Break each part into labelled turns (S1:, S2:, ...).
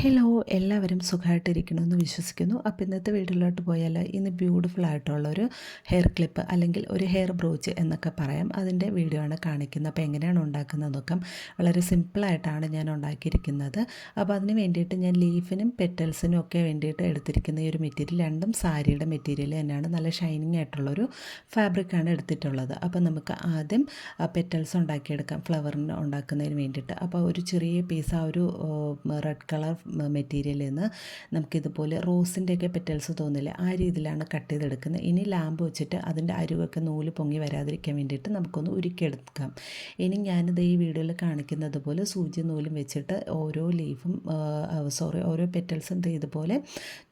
S1: Hello, എല്ലാവരും സുഖമായിട്ടിരിക്കണമെന്ന് വിശ്വസിക്കുന്നു. അപ്പോൾ ഇന്നത്തെ വീഡിയോയിലോട്ട് പോയാൽ ഇന്ന് ബ്യൂട്ടിഫുൾ ആയിട്ടുള്ളൊരു ഹെയർ ക്ലിപ്പ് അല്ലെങ്കിൽ ഒരു ഹെയർ ബ്രോച്ച് എന്നൊക്കെ പറയാം, അതിൻ്റെ വീഡിയോ ആണ് കാണിക്കുന്നത്. അപ്പോൾ എങ്ങനെയാണ് ഉണ്ടാക്കുന്നത് നോക്കാം. വളരെ സിമ്പിളായിട്ടാണ് ഞാൻ ഉണ്ടാക്കിയിരിക്കുന്നത്. അപ്പോൾ അതിന് വേണ്ടിയിട്ട് ഞാൻ ലീഫിനും പെറ്റൽസിനും ഒക്കെ വേണ്ടിയിട്ട് എടുത്തിരിക്കുന്ന ഈ ഒരു മെറ്റീരിയൽ രണ്ടും സാരിയുടെ മെറ്റീരിയൽ തന്നെയാണ്. നല്ല ഷൈനിങ് ആയിട്ടുള്ളൊരു ഫാബ്രിക്കാണ് എടുത്തിട്ടുള്ളത്. അപ്പോൾ നമുക്ക് ആദ്യം പെറ്റൽസ് ഉണ്ടാക്കിയെടുക്കാം ഫ്ലവറിന് ഉണ്ടാക്കുന്നതിന് വേണ്ടിയിട്ട്. അപ്പോൾ ഒരു ചെറിയ പീസ് ആ ഒരു റെഡ് കളർ മെറ്റീരിയലിൽ നിന്ന് നമുക്കിതുപോലെ റോസിൻ്റെയൊക്കെ പെറ്റൽസ് തോന്നില്ലേ, ആ രീതിയിലാണ് കട്ട് ചെയ്തെടുക്കുന്നത്. ഇനി ലാമ്പ് വെച്ചിട്ട് അതിൻ്റെ അരുവൊക്കെ നൂല് പൊങ്ങി വരാതിരിക്കാൻ വേണ്ടിയിട്ട് നമുക്കൊന്ന് ഉരുക്കിയെടുക്കാം. ഇനി ഞാനിത് ഈ വീഡിയോയിൽ കാണിക്കുന്നത് പോലെ സൂചി നൂലും വെച്ചിട്ട് ഓരോ ലീഫും ഓരോ പെറ്റൽസും ഇതുപോലെ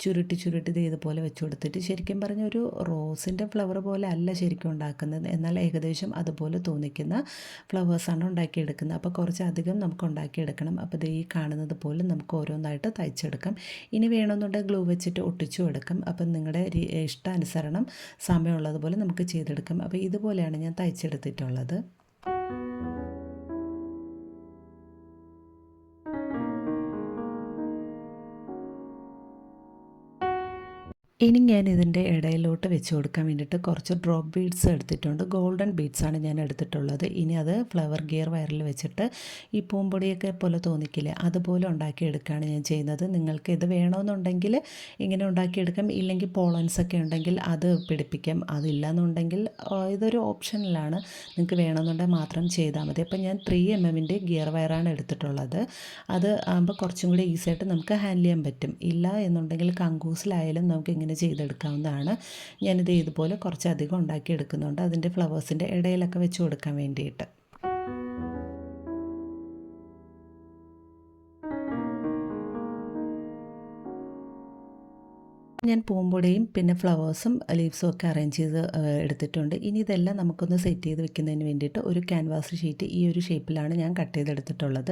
S1: ചുരുട്ടി ഇതുപോലെ വെച്ച് കൊടുത്തിട്ട്, ശരിക്കും പറഞ്ഞ ഒരു റോസിൻ്റെ ഫ്ലവർ പോലെ അല്ല ശരിക്കും ഉണ്ടാക്കുന്നത്, എന്നാൽ ഏകദേശം അതുപോലെ തോന്നിക്കുന്ന ഫ്ലവേഴ്സാണ് ഉണ്ടാക്കിയെടുക്കുന്നത്. അപ്പോൾ കുറച്ചധികം നമുക്ക് ഉണ്ടാക്കിയെടുക്കണം. അപ്പോൾ ഇത് ഈ കാണുന്നത് പോലെ നമുക്ക് ഓരോന്നായിട്ട് തയ്ച്ചെടുക്കാം. ഇനി വേണമെന്നുണ്ടെങ്കിൽ ഗ്ലൂ വെച്ചിട്ട് ഒട്ടിച്ചു എടുക്കാം. അപ്പം നിങ്ങളുടെ ഇഷ്ടാനുസരണം സമയമുള്ളതുപോലെ നമുക്ക് ചെയ്തെടുക്കാം. അപ്പോൾ ഇതുപോലെയാണ് ഞാൻ തയ്ച്ചെടുത്തിട്ടുള്ളത്. ഇനി ഞാൻ ഇതിൻ്റെ ഇടയിലോട്ട് വെച്ച് കൊടുക്കാൻ വേണ്ടിയിട്ട് കുറച്ച് ഡ്രോപ്പ് ബീഡ്സ് എടുത്തിട്ടുണ്ട്. ഗോൾഡൻ ബീഡ്സാണ് ഞാൻ എടുത്തിട്ടുള്ളത്. ഇനി അത് ഫ്ലവർ ഗിയർ വയറിൽ വെച്ചിട്ട് ഈ പൂമ്പൊടിയൊക്കെ പോലെ തോന്നിക്കില്ലേ, അതുപോലെ ഉണ്ടാക്കിയെടുക്കുകയാണ് ഞാൻ ചെയ്യുന്നത്. നിങ്ങൾക്ക് ഇത് വേണമെന്നുണ്ടെങ്കിൽ ഇങ്ങനെ ഉണ്ടാക്കിയെടുക്കാം, ഇല്ലെങ്കിൽ പോളൻസൊക്കെ ഉണ്ടെങ്കിൽ അത് പിടിപ്പിക്കാം. അതില്ലാന്നുണ്ടെങ്കിൽ ഇതൊരു ഓപ്ഷനിലാണ്, നിങ്ങൾക്ക് വേണമെന്നുണ്ടെങ്കിൽ മാത്രം ചെയ്താൽ മതി. അപ്പം ഞാൻ 3mm ഗിയർ വയറാണ് എടുത്തിട്ടുള്ളത്. അത് ആകുമ്പോൾ കുറച്ചും കൂടി ഈസിയായിട്ട് നമുക്ക് ഹാൻഡിൽ ചെയ്യാൻ പറ്റും. ഇല്ല എന്നുണ്ടെങ്കിൽ കങ്കൂസിലായാലും നമുക്ക് ഇങ്ങനെ ചെയ്തെടുക്കാവുന്നതാണ്. ഞാനിത് ഇതുപോലെ കുറച്ചധികം ഉണ്ടാക്കിയെടുക്കുന്നുണ്ട്, അതിൻ്റെ ഫ്ലവേഴ്സിൻ്റെ ഇടയിലൊക്കെ വെച്ച് കൊടുക്കാൻ വേണ്ടിയിട്ട്. ഞാൻ പൂമ്പൊടിയും പിന്നെ ഫ്ലവേഴ്സും ലീവ്സും ഒക്കെ അറേഞ്ച് ചെയ്ത് എടുത്തിട്ടുണ്ട്. ഇനി ഇതെല്ലാം നമുക്കൊന്ന് സെറ്റ് ചെയ്ത് വെക്കുന്നതിന് വേണ്ടിയിട്ട് ഒരു ക്യാൻവാസ് ഷീറ്റ് ഈ ഒരു ഷേപ്പിലാണ് ഞാൻ കട്ട് ചെയ്തെടുത്തിട്ടുള്ളത്.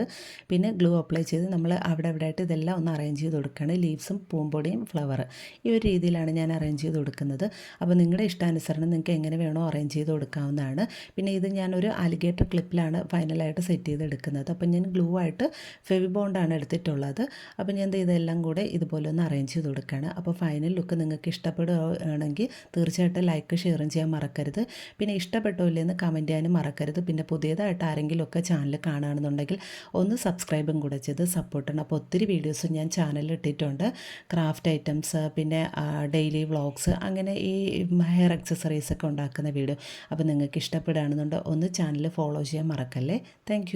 S1: പിന്നെ ഗ്ലൂ അപ്ലൈ ചെയ്ത് നമ്മൾ അവിടെ ആയിട്ട് ഇതെല്ലാം ഒന്ന് അറേഞ്ച് ചെയ്ത് കൊടുക്കുകയാണ്. ലീവ്സും പൂമ്പൊടിയും ഫ്ലവർ ഈ ഒരു രീതിയിലാണ് ഞാൻ അറേഞ്ച് ചെയ്ത് കൊടുക്കുന്നത്. അപ്പോൾ നിങ്ങളുടെ ഇഷ്ടാനുസരണം നിങ്ങൾക്ക് എങ്ങനെ വേണോ അറേഞ്ച് ചെയ്ത് കൊടുക്കാവുന്നതാണ്. പിന്നെ ഇത് ഞാനൊരു അലിഗേറ്റർ ക്ലിപ്പിലാണ് ഫൈനലായിട്ട് സെറ്റ് ചെയ്തെടുക്കുന്നത്. അപ്പോൾ ഞാൻ ഗ്ലൂ ആയിട്ട് ഫെവിബോണ്ടാണ് എടുത്തിട്ടുള്ളത്. അപ്പോൾ ഞാൻ ഇതെല്ലാം കൂടെ ഇതുപോലെ ഒന്ന് അറേഞ്ച് ചെയ്ത് കൊടുക്കുകയാണ്. അപ്പോൾ ഫൈനൽ ലുക്ക് നിങ്ങൾക്ക് ഇഷ്ടപ്പെടുകയാണെങ്കിൽ തീർച്ചയായിട്ടും ലൈക്ക് ഷെയറും ചെയ്യാൻ മറക്കരുത്. പിന്നെ ഇഷ്ടപ്പെട്ടോ എന്ന് കമൻറ്റ് ചെയ്യാനും മറക്കരുത്. പിന്നെ പുതിയതായിട്ട് ആരെങ്കിലുമൊക്കെ ചാനൽ കാണുകയാണെന്നുണ്ടെങ്കിൽ ഒന്ന് സബ്സ്ക്രൈബും കൂടെ ചെയ്ത് സപ്പോർട്ട് ചെയ്യണം. അപ്പോൾ ഒത്തിരി വീഡിയോസ് ഞാൻ ചാനലിൽ ഇട്ടിട്ടുണ്ട്, ക്രാഫ്റ്റ് ഐറ്റംസ്, പിന്നെ ഡെയിലി വ്ളോഗ്സ്, അങ്ങനെ ഈ ഹെയർ അക്സസറീസ് ഒക്കെ ഉണ്ടാക്കുന്ന വീഡിയോ. അപ്പോൾ നിങ്ങൾക്ക് ഇഷ്ടപ്പെടുകയാണെന്നുണ്ടെങ്കിൽ ഒന്ന് ചാനൽ ഫോളോ ചെയ്യാൻ മറക്കല്ലേ. താങ്ക്